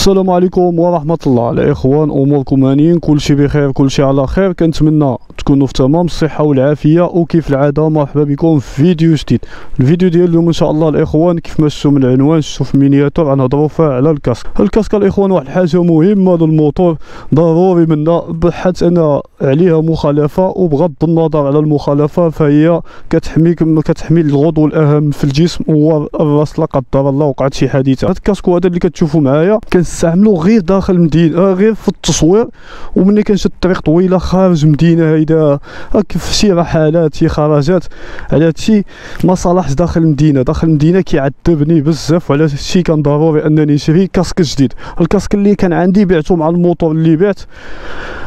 السلام عليكم ورحمة الله الإخوان، أموركم هانيين؟ كلشي بخير، كلشي على خير. كنتمنى تكونوا في تمام الصحة والعافية، وكيف العادة مرحبا بكم في فيديو جديد. الفيديو ديال اليوم إن شاء الله الإخوان كيف ما شفتوا من العنوان، شفتوا في المينياتور، غنهضروا فيها على الكاسك الإخوان. واحد الحاجة مهمة للموتور ضروري منا، بحيث أن عليها مخالفة، وبغض النظر على المخالفة فهي كتحمي العضو الأهم في الجسم هو الراس. لا قدر الله وقعت شي حادثة. هاد الكاسكو هذا اللي كتشوفوا معايا كنستعملو غير داخل المدينة، غير في التصوير، وملي كنشد طريق طويلة خارج المدينة هيدا هاك في شي رحلات شي خرجات، على هادشي ما صالحش داخل المدينة. داخل المدينة كيعذبني بزاف، وعلى هادشي كان ضروري انني نشري كاسك جديد. الكاسك اللي كان عندي بعتو مع الموتور اللي بعت،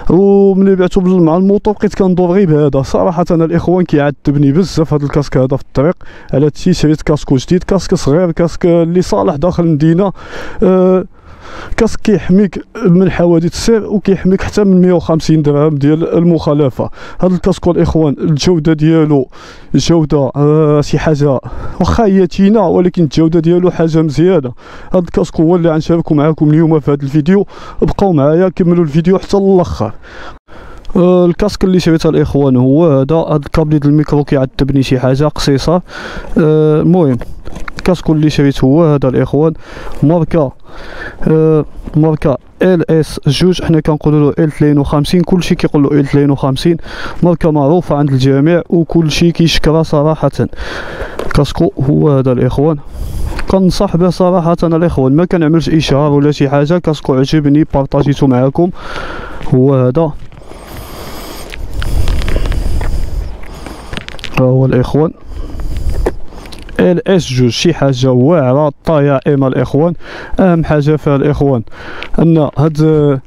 وملي بعتو مع الموتور بقيت كندور غير بهذا. صراحة انا الاخوان كيعذبني بزاف هذا الكاسك هذا في الطريق، على هادشي شريت كاسكو جديد، كاسك صغير، كاسك اللي صالح داخل المدينة. كاسك كيحميك من حوادث السير، وكيحميك حتى من 150 درهم ديال المخالفه. هذا الكاسكو الاخوان الجوده ديالو جوده شي حاجه واخا هي تينه، ولكن الجوده ديالو حاجه مزيانه. هذا الكاسكو هو اللي غنشاركو معكم اليوم في هذا الفيديو. بقاو معايا كملوا الفيديو حتى للاخر. الكاسك اللي شريتها الاخوان هو هذا الكابل ديال الميكرو كيعذبني شي حاجه قصيصه. المهم الكاسكو اللي شريته هو هذا الاخوان، ماركه LS2، حنا كنقولوا له L52، كلشي كيقول له L52، ماركه معروفه عند الجميع وكلشي كيشكرها صراحه. الكاسكو هو هذا الاخوان، كنصح به صراحه انا الاخوان، ما كنعملش اشهار ولا شي حاجه. كاسكو عجبني بارطاجيته معكم، هو هذا هو الاخوان LS2، شي حاجه واعره طيائمه الاخوان. اهم حاجه فيها الاخوان ان هاد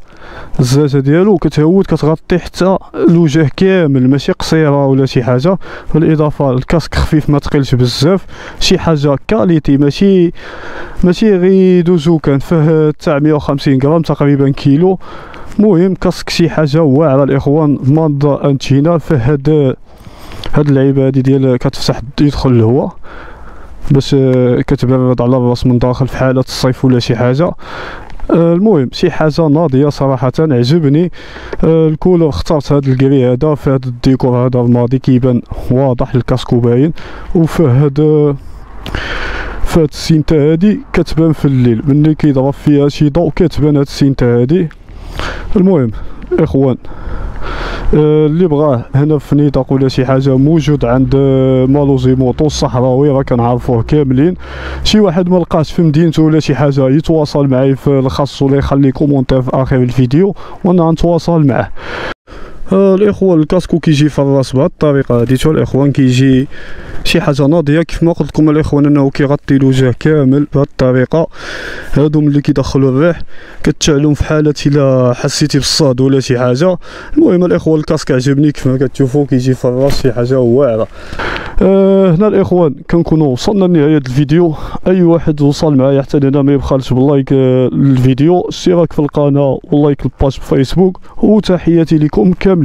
الزاجه ديالو كتهود كتغطي حتى الوجه كامل، ماشي قصيره ولا شي حاجه. بالاضافه الكاسك خفيف ما ثقيلش بزاف، شي حاجه كاليتي، ماشي غير دوزو، كان فيه تاع 150 غرام تقريبا كيلو. المهم كاسك شي حاجه واعره الاخوان، ماده انتينا، فيه هاد اللعيبه هادي ديال كتفتح يدخل الهواء باش كتبرد على الراس من داخل في حاله الصيف ولا شي حاجه. المهم شي حاجه ناضيه صراحه، عجبني الكولور. اخترت هذا الكري هذا في هذا الديكور هذا الماضي، كيبان واضح الكاسكو باين، وفيه هاد السينتا هادي كتبان في الليل ملي كيضرب فيها شي ضوء كتبان هاد السينتا هادي. المهم اخوان اللي بغاه هنا في نيطاق ولا شي حاجه موجود عند مالوزي موطو الصحراوي، راه كنعرفوه كاملين. شي واحد ما لقاش في مدينته ولا شي حاجه يتواصل معايا في الخاص ولا يخلي كومونتير في اخر الفيديو وانا غنتواصل معاه. الاخوان الكاسكو كيجي في الراس بهذه الطريقه هاديتو الاخوان، كيجي شي حاجه ناضيه كيف ما قلت لكم الاخوان، انه كيغطي الوجه كامل بهذه الطريقه. هادو ملي كيدخلوا الريح كتشعلهم في حاله الا حسيتي بالصاد ولا شي حاجه. المهم الاخوان الكاسك عجبني كيف ما كتشوفوا، كيجي في الراس شي حاجه واعره. هنا الاخوان كنكونوا وصلنا لنهايه الفيديو. اي واحد وصل معايا حتى هنا ما يبخلش باللايك الفيديو، اشتراك في القناه واللايك الباج في فيسبوك، وتحياتي لكم كاملين.